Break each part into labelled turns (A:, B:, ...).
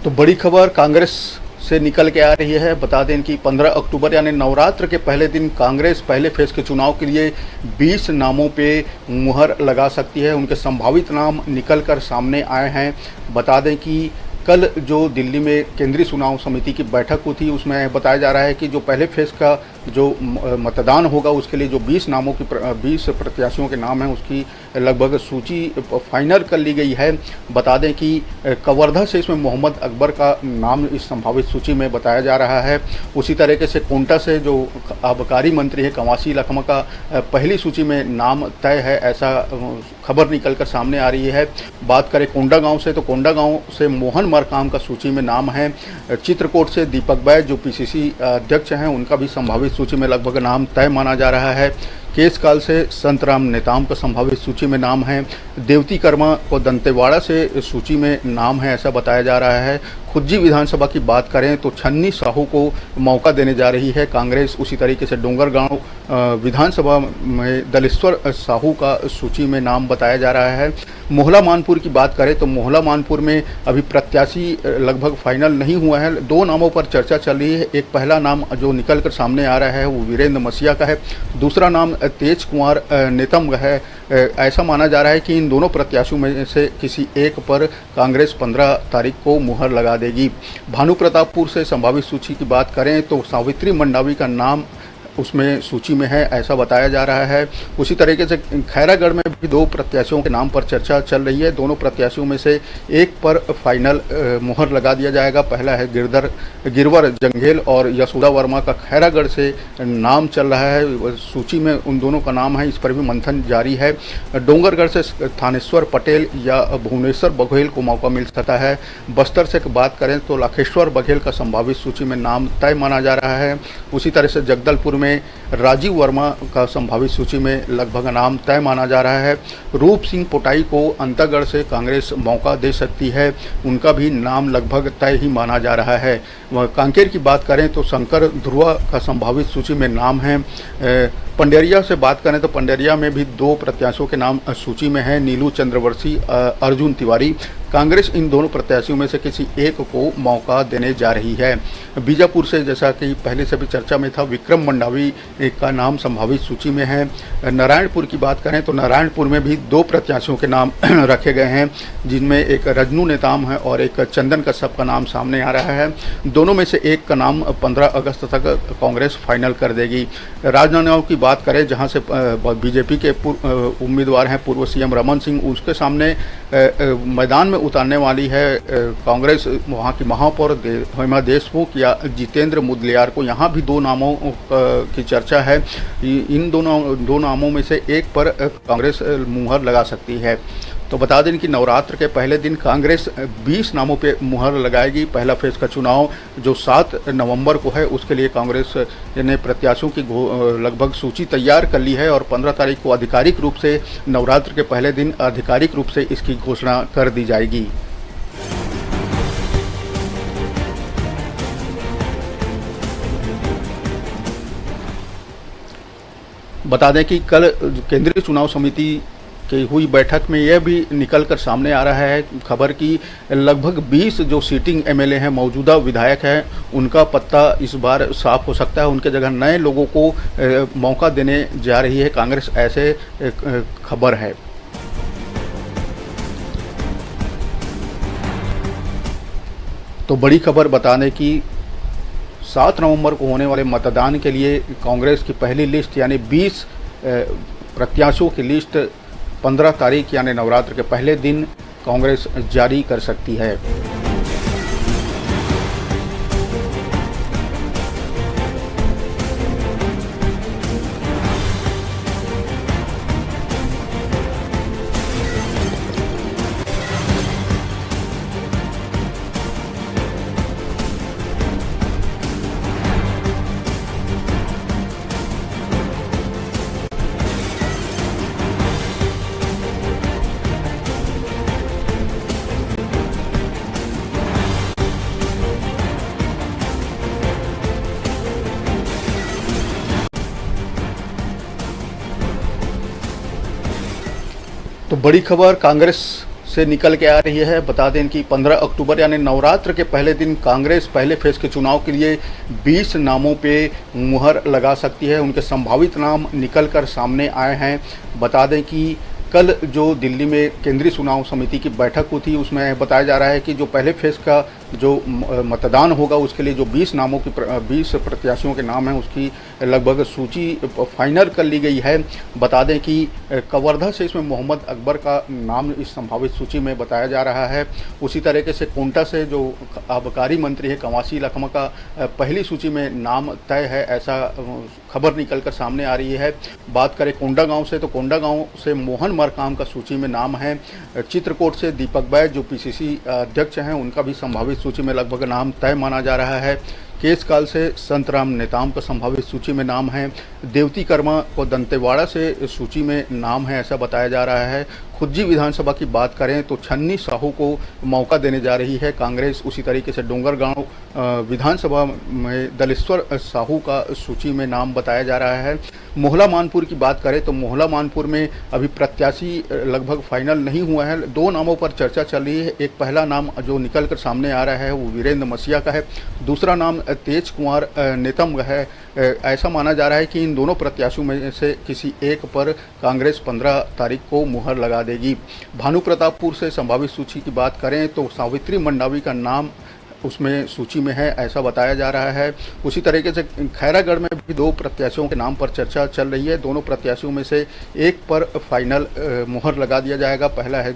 A: तो बड़ी खबर कांग्रेस से निकल के आ रही है। बता दें कि 15 अक्टूबर यानी नवरात्र के पहले दिन कांग्रेस पहले फेज के चुनाव के लिए 20 नामों पे मुहर लगा सकती है। उनके संभावित नाम निकल कर सामने आए हैं। बता दें कि कल जो दिल्ली में केंद्रीय चुनाव समिति की बैठक हुई थी, उसमें बताया जा रहा है कि जो पहले फेज का जो मतदान होगा उसके लिए जो 20 नामों की 20 प्रत्याशियों के नाम हैं उसकी लगभग सूची फाइनल कर ली गई है। बता दें कि कवर्धा से इसमें मोहम्मद अकबर का नाम इस संभावित सूची में बताया जा रहा है। उसी तरीके से कोंटा से जो आबकारी मंत्री है कवासी लखमा का पहली सूची में नाम तय है, ऐसा खबर निकल कर सामने आ रही है। बात करें कोंडा गांव से, तो कोंडा गांव से मोहन मरकाम का सूची में नाम है। चित्रकूट से दीपक बैज जो पीसीसी अध्यक्ष हैं उनका भी संभावित सूची में लगभग नाम तय माना जा रहा है। केसकाल से संतराम नेताम का संभावित सूची में नाम है। देवती कर्मा को दंतेवाड़ा से सूची में नाम है, ऐसा बताया जा रहा है। खुज्जी विधानसभा की बात करें तो छन्नी साहू को मौका देने जा रही है कांग्रेस। उसी तरीके से डोंगरगांव विधानसभा में दलेश्वर साहू का सूची में नाम बताया जा रहा है। मोहला मानपुर की बात करें तो मोहला मानपुर में अभी प्रत्याशी लगभग फाइनल नहीं हुआ है। 2 नामों पर चर्चा चल रही है। एक पहला नाम जो निकल कर सामने आ रहा है वो वीरेंद्र मसीहा का है। दूसरा नाम तेज कुमार नेतम है। ऐसा माना जा रहा है कि इन दोनों प्रत्याशियों में से किसी एक पर कांग्रेस 15 तारीख को मुहर लगा देगी। भानु प्रतापपुर से संभावित सूची की बात करें तो सावित्री मंडावी का नाम उसमें सूची में है, ऐसा बताया जा रहा है। उसी तरीके से खैरागढ़ में भी 2 प्रत्याशियों के नाम पर चर्चा चल रही है। दोनों प्रत्याशियों में से एक पर फाइनल मुहर लगा दिया जाएगा। पहला है गिरवर जंघेल और यशोदा वर्मा का खैरागढ़ से नाम चल रहा है, सूची में उन दोनों का नाम है, इस पर भी मंथन जारी है। डोंगरगढ़ से थानेश्वर पटेल या भुवनेश्वर बघेल को मौका मिल सकता है। बस्तर से बात करें तो लाखेश्वर बघेल का संभावित सूची में नाम तय माना जा रहा है। उसी तरह से जगदलपुर में राजीव वर्मा का संभावित सूची में लगभग नाम तय माना जा रहा है। रूप सिंह पोटाई को अंतागढ़ से कांग्रेस मौका दे सकती है, उनका भी नाम लगभग तय ही माना जा रहा है। कांकेर की बात करें तो शंकर ध्रुवा का संभावित सूची में नाम है। पंडेरिया से बात करें तो पंडेरिया में भी 2 प्रत्याशियों के नाम सूची में है, नीलू चंद्रवंशी, अर्जुन तिवारी। कांग्रेस इन दोनों प्रत्याशियों में से किसी एक को मौका देने जा रही है। बीजापुर से जैसा कि पहले से भी चर्चा में था, विक्रम मंडावी का नाम संभावित सूची में है। नारायणपुर की बात करें तो नारायणपुर में भी 2 प्रत्याशियों के नाम रखे गए हैं, जिनमें एक रजनू नेताम है और एक चंदन कश्यप का नाम सामने आ रहा है। दोनों में से एक का नाम 15 अगस्त तक कांग्रेस फाइनल कर देगी। राजनांदगांव की बात करें जहां से बीजेपी के उम्मीदवार हैं पूर्व सीएम रमन सिंह, उसके सामने मैदान में उतारने वाली है कांग्रेस वहां की महापौर हेमा देशमुख या जितेंद्र मुदलियार को। यहाँ भी 2 नामों की चर्चा है। इन दो नामों में से एक पर कांग्रेस मुहर लगा सकती है। तो बता दें कि नवरात्र के पहले दिन कांग्रेस 20 नामों पे मुहर लगाएगी। पहला फेज का चुनाव जो 7 नवंबर को है उसके लिए कांग्रेस ने प्रत्याशियों की लगभग सूची तैयार कर ली है और 15 तारीख को आधिकारिक रूप से नवरात्र के पहले दिन आधिकारिक रूप से इसकी घोषणा कर दी जाएगी। बता दें कि कल केंद्रीय चुनाव समिति की हुई बैठक में यह भी निकल कर सामने आ रहा है खबर की लगभग 20 जो सीटिंग एमएलए हैं, मौजूदा विधायक हैं, उनका पत्ता इस बार साफ हो सकता है। उनके जगह नए लोगों को मौका देने जा रही है कांग्रेस, ऐसे खबर है। तो बड़ी खबर बताने की 7 नवंबर को होने वाले मतदान के लिए कांग्रेस की पहली लिस्ट यानी 20 प्रत्याशियों की लिस्ट 15 तारीख यानी नवरात्र के पहले दिन कांग्रेस जारी कर सकती है। तो बड़ी खबर कांग्रेस से निकल के आ रही है। बता दें कि 15 अक्टूबर यानी नवरात्र के पहले दिन कांग्रेस पहले फेज के चुनाव के लिए 20 नामों पे मुहर लगा सकती है। उनके संभावित नाम निकल कर सामने आए हैं। बता दें कि कल जो दिल्ली में केंद्रीय चुनाव समिति की बैठक हुई थी, उसमें बताया जा रहा है कि जो पहले फेज का जो मतदान होगा उसके लिए जो 20 नामों की 20 प्रत्याशियों के नाम हैं उसकी लगभग सूची फाइनल कर ली गई है। बता दें कि कवर्धा से इसमें मोहम्मद अकबर का नाम इस संभावित सूची में बताया जा रहा है। उसी तरीके से कोंटा से जो आबकारी मंत्री है कवासी लखमा का पहली सूची में नाम तय है, ऐसा खबर निकल कर सामने आ रही है। बात करें कोंडागांव से तो कोंडागांव से मोहन मरकाम का सूची में नाम है। चित्रकूट से दीपक बैज जो पीसीसी अध्यक्ष हैं उनका भी संभावित सूची में लगभग नाम तय माना जा रहा है। केसकाल से संतराम नेताम का संभावित सूची में नाम है। देवती कर्मा को दंतेवाड़ा से सूची में नाम है, ऐसा बताया जा रहा है। खुज्जी विधानसभा की बात करें तो छन्नी साहू को मौका देने जा रही है कांग्रेस। उसी तरीके से डोंगरगांव विधानसभा में दलेश्वर साहू का सूची में नाम बताया जा रहा है। मोहला मानपुर की बात करें तो मोहला मानपुर में अभी प्रत्याशी लगभग फाइनल नहीं हुआ है। 2 नामों पर चर्चा चल रही है। एक पहला नाम जो निकल कर सामने आ रहा है वो वीरेंद्र मसीहा का है। दूसरा नाम तेज कुमार नेतम है। ऐसा माना जा रहा है कि इन दोनों प्रत्याशियों में से किसी एक पर कांग्रेस 15 तारीख को मुहर लगा देगी। भानु प्रतापपुर से संभावित सूची की बात करें तो सावित्री मंडावी का नाम उसमें सूची में है, ऐसा बताया जा रहा है। उसी तरीके से खैरागढ़ में भी 2 प्रत्याशियों के नाम पर चर्चा चल रही है। दोनों प्रत्याशियों में से एक पर फाइनल मुहर लगा दिया जाएगा। पहला है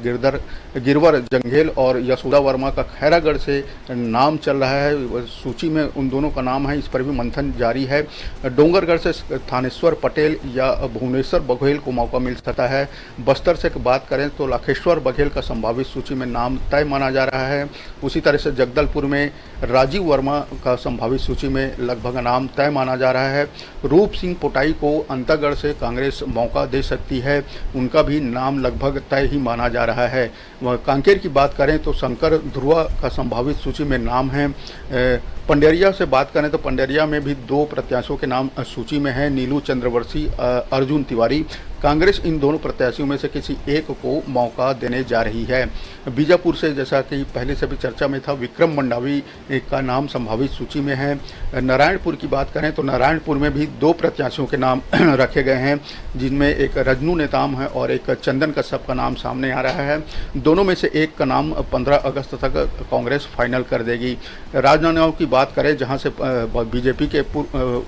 A: गिरवर जंघेल और यशोदा वर्मा का खैरागढ़ से नाम चल रहा है, सूची में उन दोनों का नाम है, इस पर भी मंथन जारी है। डोंगरगढ़ से थानेश्वर पटेल या भुवनेश्वर बघेल को मौका मिल सकता है। बस्तर से बात करें तो लाखेश्वर बघेल का संभावित सूची में नाम तय माना जा रहा है। उसी तरह से जगदलपुर में राजीव वर्मा का संभावित सूची में लगभग नाम तय माना जा रहा है। रूप सिंह पोटाई को अंतागढ़ से कांग्रेस मौका दे सकती है, उनका भी नाम लगभग तय ही माना जा रहा है। कांकेर की बात करें तो शंकर ध्रुवा का संभावित सूची में नाम है। पंडेरिया से बात करें तो पंडेरिया में भी 2 प्रत्याशियों के नाम सूची में है, नीलू चंद्रवंशी, अर्जुन तिवारी। कांग्रेस इन दोनों प्रत्याशियों में से किसी एक को मौका देने जा रही है। बीजापुर से जैसा कि पहले से भी चर्चा में था, विक्रम मंडावी का नाम संभावित सूची में है। नारायणपुर की बात करें तो नारायणपुर में भी 2 प्रत्याशियों के नाम रखे गए हैं, जिनमें एक रजनू नेताम है और एक चंदन कश्यप का नाम सामने आ रहा है। दोनों में से एक का नाम 15 अगस्त तक कांग्रेस फाइनल कर देगी। राजनांदगांव की बात करें जहां से बीजेपी के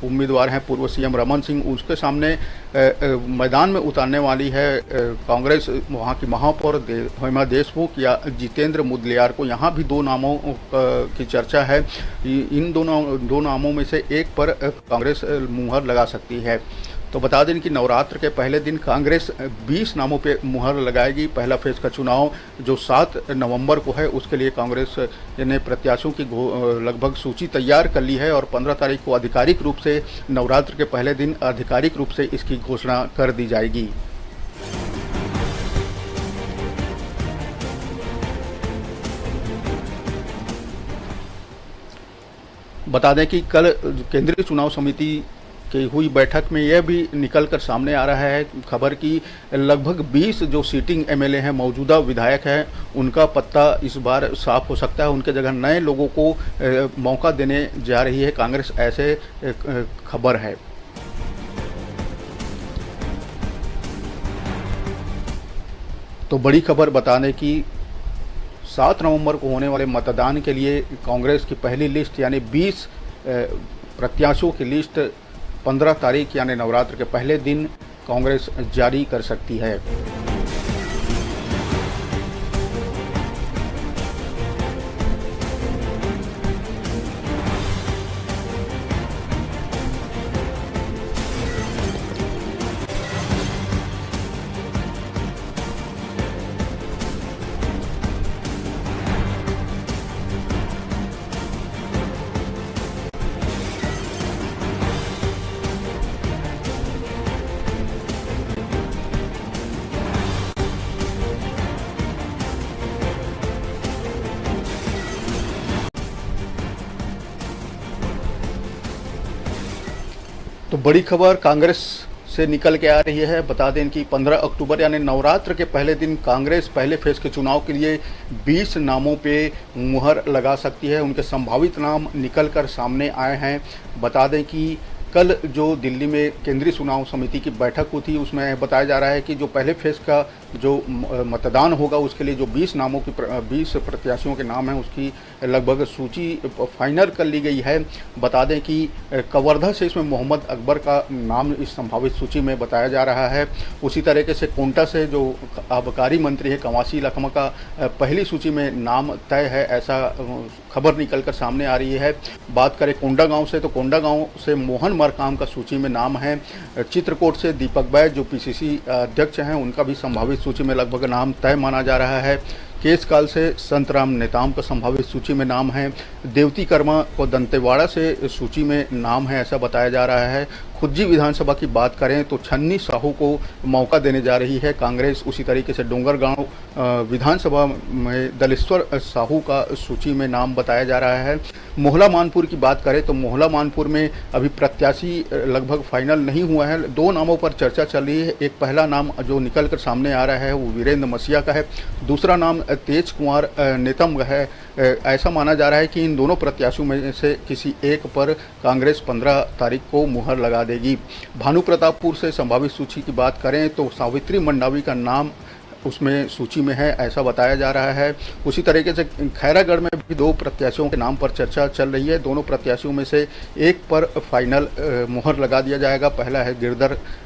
A: उम्मीदवार हैं पूर्व सीएम रमन सिंह, उसके सामने मैदान में उतारने वाली है कांग्रेस वहां की महापौर हेमा देशमुख या जितेंद्र मुदलियार को। यहाँ भी 2 नामों की चर्चा है। इन दो नामों में से एक पर कांग्रेस मुहर लगा सकती है। तो बता दें कि नवरात्र के पहले दिन कांग्रेस 20 नामों पे मुहर लगाएगी। पहला फेज का चुनाव जो 7 नवंबर को है उसके लिए कांग्रेस ने प्रत्याशियों की लगभग सूची तैयार कर ली है और 15 तारीख को आधिकारिक रूप से नवरात्र के पहले दिन आधिकारिक रूप से इसकी घोषणा कर दी जाएगी। बता दें कि कल केंद्रीय चुनाव समिति की हुई बैठक में यह भी निकल कर सामने आ रहा है खबर की लगभग 20 जो सीटिंग एमएलए हैं, मौजूदा विधायक हैं, उनका पत्ता इस बार साफ हो सकता है। उनके जगह नए लोगों को मौका देने जा रही है कांग्रेस, ऐसे खबर है। तो बड़ी खबर बताने की 7 नवंबर को होने वाले मतदान के लिए कांग्रेस की पहली लिस्ट यानी 20 प्रत्याशियों की लिस्ट 15 तारीख यानी नवरात्र के पहले दिन कांग्रेस जारी कर सकती है। तो बड़ी खबर कांग्रेस से निकल के आ रही है। बता दें कि 15 अक्टूबर यानी नवरात्र के पहले दिन कांग्रेस पहले फेज के चुनाव के लिए 20 नामों पे मुहर लगा सकती है। उनके संभावित नाम निकल कर सामने आए हैं। बता दें कि कल जो दिल्ली में केंद्रीय चुनाव समिति की बैठक हुई थी, उसमें बताया जा रहा है कि जो पहले फेज का जो मतदान होगा उसके लिए जो 20 नामों की 20 प्रत्याशियों के नाम हैं उसकी लगभग सूची फाइनल कर ली गई है। बता दें कि कवर्धा से इसमें मोहम्मद अकबर का नाम इस संभावित सूची में बताया जा रहा है। उसी तरीके से कोंटा से जो आबकारी मंत्री है कवासी लखमा का पहली सूची में नाम तय है, ऐसा खबर निकल कर सामने आ रही है। बात करें कोंडागांव से तो कोंडागांव से मोहन मरकाम का सूची में नाम है। चित्रकूट से दीपक बैज जो पीसीसी अध्यक्ष हैं उनका भी संभावित सूची में लगभग नाम तय माना जा रहा है। केसकाल से संतराम नेताम का संभावित सूची में नाम है। देवती कर्मा को दंतेवाड़ा से सूची में नाम है, ऐसा बताया जा रहा है। खुज्जी विधानसभा की बात करें तो छन्नी साहू को मौका देने जा रही है कांग्रेस। उसी तरीके से डोंगरगांव विधानसभा में दलेश्वर साहू का सूची में नाम बताया जा रहा है। मोहला मानपुर की बात करें तो मोहला मानपुर में अभी प्रत्याशी लगभग फाइनल नहीं हुआ है। 2 नामों पर चर्चा चल रही है। एक पहला नाम जो निकल कर सामने आ रहा है वो वीरेंद्र मसीहा का है। दूसरा नाम तेज कुमार नेतम है। ऐसा माना जा रहा है कि इन दोनों प्रत्याशियों में से किसी एक पर कांग्रेस 15 तारीख को मुहर लगा देगी। भानु प्रतापपुर से संभावित सूची की बात करें तो सावित्री मंडावी का नाम उसमें सूची में है, ऐसा बताया जा रहा है। उसी तरीके से खैरागढ़ में भी 2 प्रत्याशियों के नाम पर चर्चा चल रही है। दोनों प्रत्याशियों में से एक पर फाइनल मुहर लगा दिया जाएगा। पहला है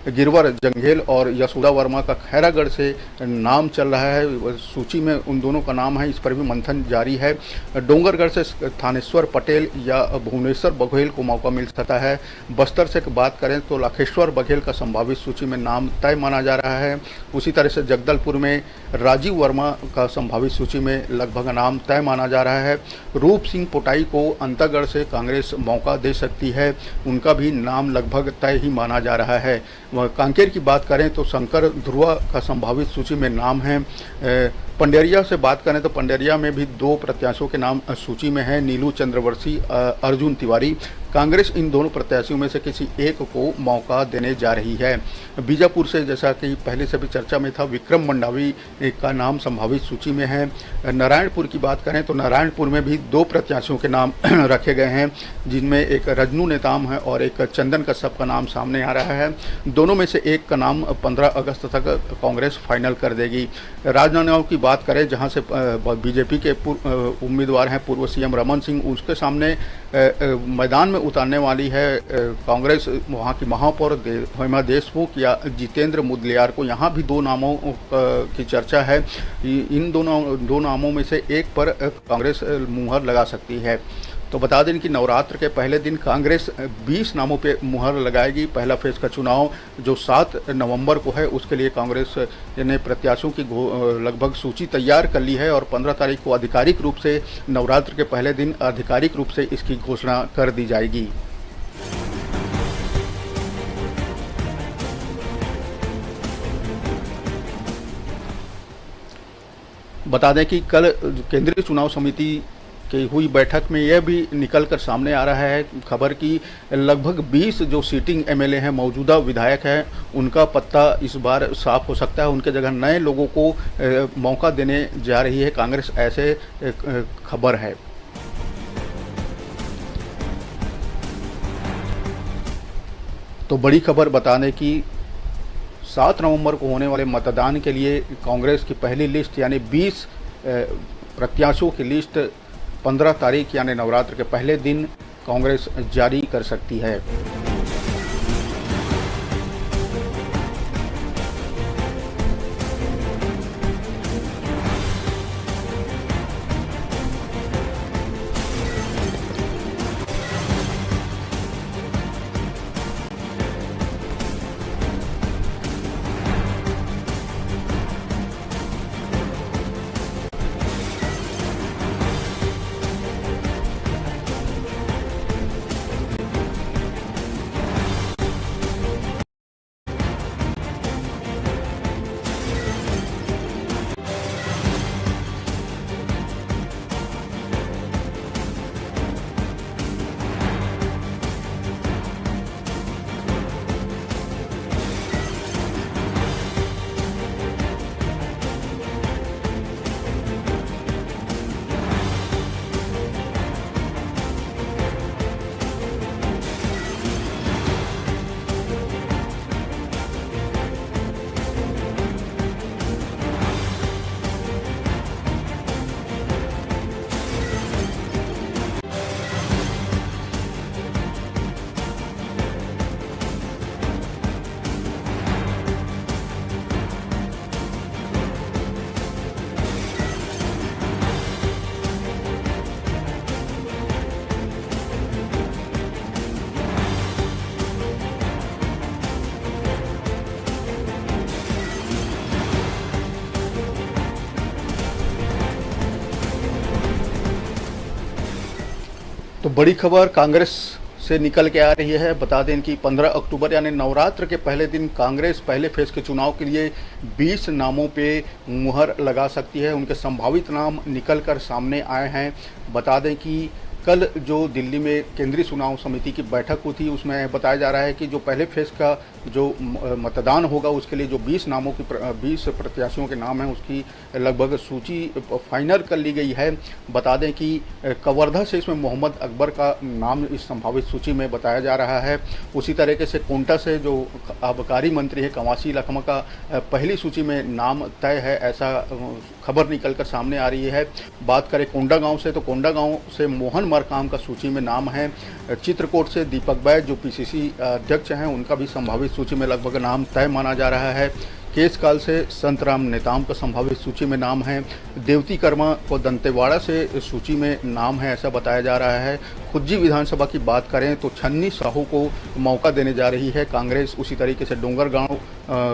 A: गिरवर जंघेल और यशोदा वर्मा का खैरागढ़ से नाम चल रहा है, सूची में उन दोनों का नाम है, इस पर भी मंथन जारी है। डोंगरगढ़ से थानेश्वर पटेल या भुवनेश्वर बघेल को मौका मिल सकता है। बस्तर से बात करें तो लाखेश्वर बघेल का संभावित सूची में नाम तय माना जा रहा है। उसी तरह से जगदलपुर में राजीव वर्मा का संभावित सूची में लगभग नाम तय माना जा रहा है। रूप सिंह पोटाई को अंतागढ़ से कांग्रेस मौका दे सकती है, उनका भी नाम लगभग तय ही माना जा रहा है। कांकेर की बात करें तो शंकर ध्रुवा का संभावित सूची में नाम है। पंडेरिया से बात करें तो पंडेरिया में भी 2 प्रत्याशियों के नाम सूची में है, नीलू चंद्रवंशी, अर्जुन तिवारी। कांग्रेस इन दोनों प्रत्याशियों में से किसी एक को मौका देने जा रही है। बीजापुर से जैसा कि पहले से भी चर्चा में था विक्रम मंडावी का नाम संभावित सूची में है। नारायणपुर की बात करें तो नारायणपुर में भी 2 प्रत्याशियों के नाम रखे गए हैं, जिनमें एक रजनू नेताम है और एक चंदन कश्यप का नाम सामने आ रहा है। दोनों में से एक का नाम 15 अगस्त तक कांग्रेस फाइनल कर देगी। राजनांदगांव की बात करें जहां से बीजेपी के उम्मीदवार हैं पूर्व सीएम रमन सिंह, उसके सामने मैदान में उतारने वाली है कांग्रेस वहां की महापौर हेमा देशमुख या जितेंद्र मुदलियार को। यहाँ भी 2 नामों की चर्चा है। इन दो नामों में से एक पर कांग्रेस मुहर लगा सकती है। तो बता दें कि नवरात्र के पहले दिन कांग्रेस 20 नामों पे मुहर लगाएगी। पहला फेज का चुनाव जो 7 नवंबर को है उसके लिए कांग्रेस ने प्रत्याशियों की लगभग सूची तैयार कर ली है और 15 तारीख को आधिकारिक रूप से नवरात्र के पहले दिन आधिकारिक रूप से इसकी घोषणा कर दी जाएगी। बता दें कि कल केंद्रीय चुनाव समिति की हुई बैठक में यह भी निकल कर सामने आ रहा है खबर की लगभग 20 जो सीटिंग एमएलए हैं, मौजूदा विधायक हैं, उनका पत्ता इस बार साफ हो सकता है। उनके जगह नए लोगों को मौका देने जा रही है कांग्रेस, ऐसे खबर है। तो बड़ी खबर बताने की 7 नवंबर को होने वाले मतदान के लिए कांग्रेस की पहली लिस्ट यानी 20 प्रत्याशियों की लिस्ट 15 तारीख यानी नवरात्र के पहले दिन कांग्रेस जारी कर सकती है। तो बड़ी खबर कांग्रेस से निकल के आ रही है। बता दें कि 15 अक्टूबर यानी नवरात्र के पहले दिन कांग्रेस पहले फेज के चुनाव के लिए 20 नामों पे मुहर लगा सकती है। उनके संभावित नाम निकल कर सामने आए हैं। बता दें कि कल जो दिल्ली में केंद्रीय चुनाव समिति की बैठक हुई थी, उसमें बताया जा रहा है कि जो पहले फेज का जो मतदान होगा उसके लिए जो 20 नामों की 20 प्रत्याशियों के नाम हैं उसकी लगभग सूची फाइनल कर ली गई है। बता दें कि कवर्धा से इसमें मोहम्मद अकबर का नाम इस संभावित सूची में बताया जा रहा है। उसी तरीके से कोंटा से जो आबकारी मंत्री है कवासी लखमा का पहली सूची में नाम तय है, ऐसा खबर निकल कर सामने आ रही है। बात करें कोंडागांव से, तो कोंडागांव से मोहन मरकाम का सूची में नाम है। चित्रकूट से दीपक बैज जो पीसीसी अध्यक्ष हैं उनका भी संभावित सूची में लगभग नाम तय माना जा रहा है। केसकाल से संतराम नेताम का संभावित सूची में नाम है। देवती कर्मा को दंतेवाड़ा से सूची में नाम है, ऐसा बताया जा रहा है। खुज्जी विधानसभा की बात करें तो छन्नी साहू को मौका देने जा रही है कांग्रेस। उसी तरीके से डोंगरगांव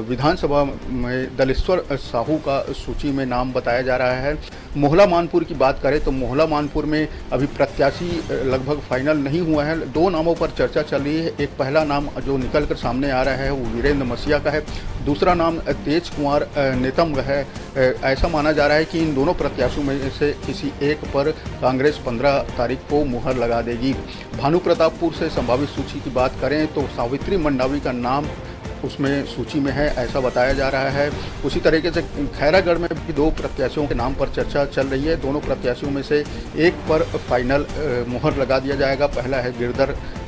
A: विधानसभा में दलेश्वर साहू का सूची में नाम बताया जा रहा है। मोहला मानपुर की बात करें तो मोहला मानपुर में अभी प्रत्याशी लगभग फाइनल नहीं हुआ है। 2 नामों पर चर्चा चल रही है। एक पहला नाम जो निकल कर सामने आ रहा है वो वीरेंद्र मसीहा का है। दूसरा नाम तेज कुमार नेतम है। ऐसा माना जा रहा है कि इन दोनों प्रत्याशियों में से किसी एक पर कांग्रेस 15 तारीख को मुहर लगा देगी। भानु प्रतापपुर से संभावित सूची की बात करें तो सावित्री मंडावी का नाम उसमें सूची में है, ऐसा बताया जा रहा है। उसी तरीके से खैरागढ़ में भी 2 प्रत्याशियों के नाम पर चर्चा चल रही है। दोनों प्रत्याशियों में से एक पर फाइनल मुहर लगा दिया जाएगा। पहला है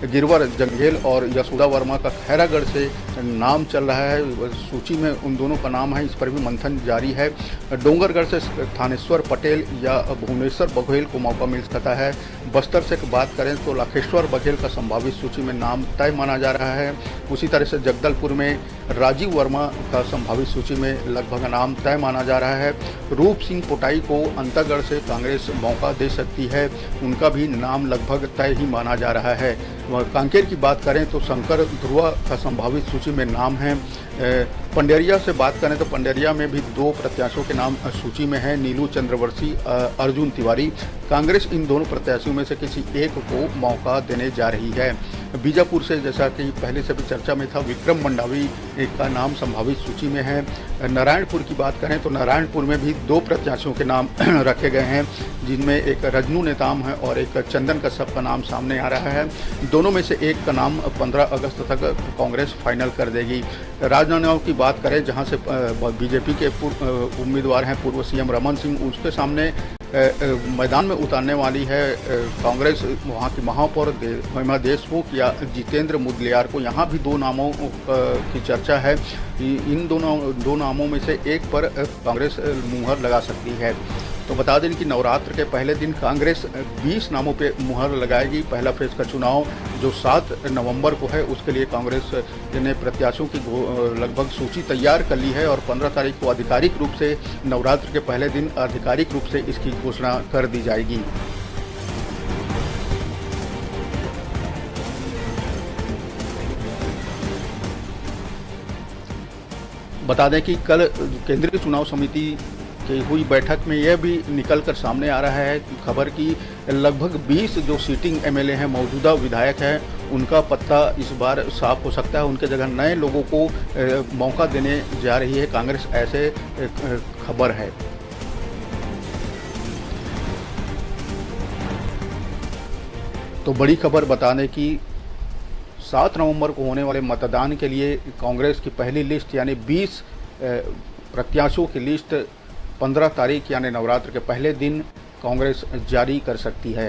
A: गिरवर जंघेल और यशोदा वर्मा का खैरागढ़ से नाम चल रहा है, सूची में उन दोनों का नाम है, इस पर भी मंथन जारी है। डोंगरगढ़ से थानेश्वर पटेल या भुवनेश्वर बघेल को मौका मिल सकता है। बस्तर से बात करें तो लाखेश्वर बघेल का संभावित सूची में नाम तय माना जा रहा है। उसी तरह से जगदलपुर में राजीव वर्मा का संभावित सूची में लगभग नाम तय माना जा रहा है। रूप सिंह पोटाई को अंतागढ़ से कांग्रेस मौका दे सकती है, उनका भी नाम लगभग तय ही माना जा रहा है। कांकेर की बात करें तो शंकर ध्रुवा का संभावित सूची में नाम है। पंडेरिया से बात करें तो पंडेरिया में भी 2 प्रत्याशियों के नाम सूची में है, नीलू चंद्रवंशी, अर्जुन तिवारी। कांग्रेस इन दोनों प्रत्याशियों में से किसी एक को मौका देने जा रही है। बीजापुर से जैसा कि पहले से भी चर्चा में था, विक्रम मंडावी का नाम संभावित सूची में है। नारायणपुर की बात करें तो नारायणपुर में भी 2 प्रत्याशियों के नाम रखे गए हैं, जिनमें एक रजनू नेताम है और एक चंदन कश्यप का नाम सामने आ रहा है। दोनों में से एक का नाम 15 अगस्त तक कांग्रेस फाइनल कर देगी। राजनांदगांव की बात करें जहां से बीजेपी के उम्मीदवार हैं पूर्व सीएम रमन सिंह, उसके सामने मैदान में उतारने वाली है कांग्रेस वहाँ की महापौर हेमा देशमुख या जितेंद्र मुदलियार को। यहाँ भी 2 नामों की चर्चा है। इन दो नामों में से एक पर कांग्रेस मुहर लगा सकती है। तो बता दें कि नवरात्र के पहले दिन कांग्रेस 20 नामों पे मुहर लगाएगी। पहला फेज का चुनाव जो 7 नवंबर को है उसके लिए कांग्रेस ने प्रत्याशियों की लगभग सूची तैयार कर ली है और 15 तारीख को आधिकारिक रूप से नवरात्र के पहले दिन आधिकारिक रूप से इसकी घोषणा कर दी जाएगी। बता दें कि कल केंद्रीय चुनाव समिति की हुई बैठक में यह भी निकल कर सामने आ रहा है खबर की लगभग 20 जो सीटिंग एमएलए हैं, मौजूदा विधायक हैं, उनका पत्ता इस बार साफ हो सकता है। उनके जगह नए लोगों को मौका देने जा रही है कांग्रेस, ऐसे खबर है। तो बड़ी खबर बताने की 7 नवंबर को होने वाले मतदान के लिए कांग्रेस की पहली लिस्ट यानी 20 प्रत्याशियों की लिस्ट 15 तारीख यानी नवरात्र के पहले दिन कांग्रेस जारी कर सकती है।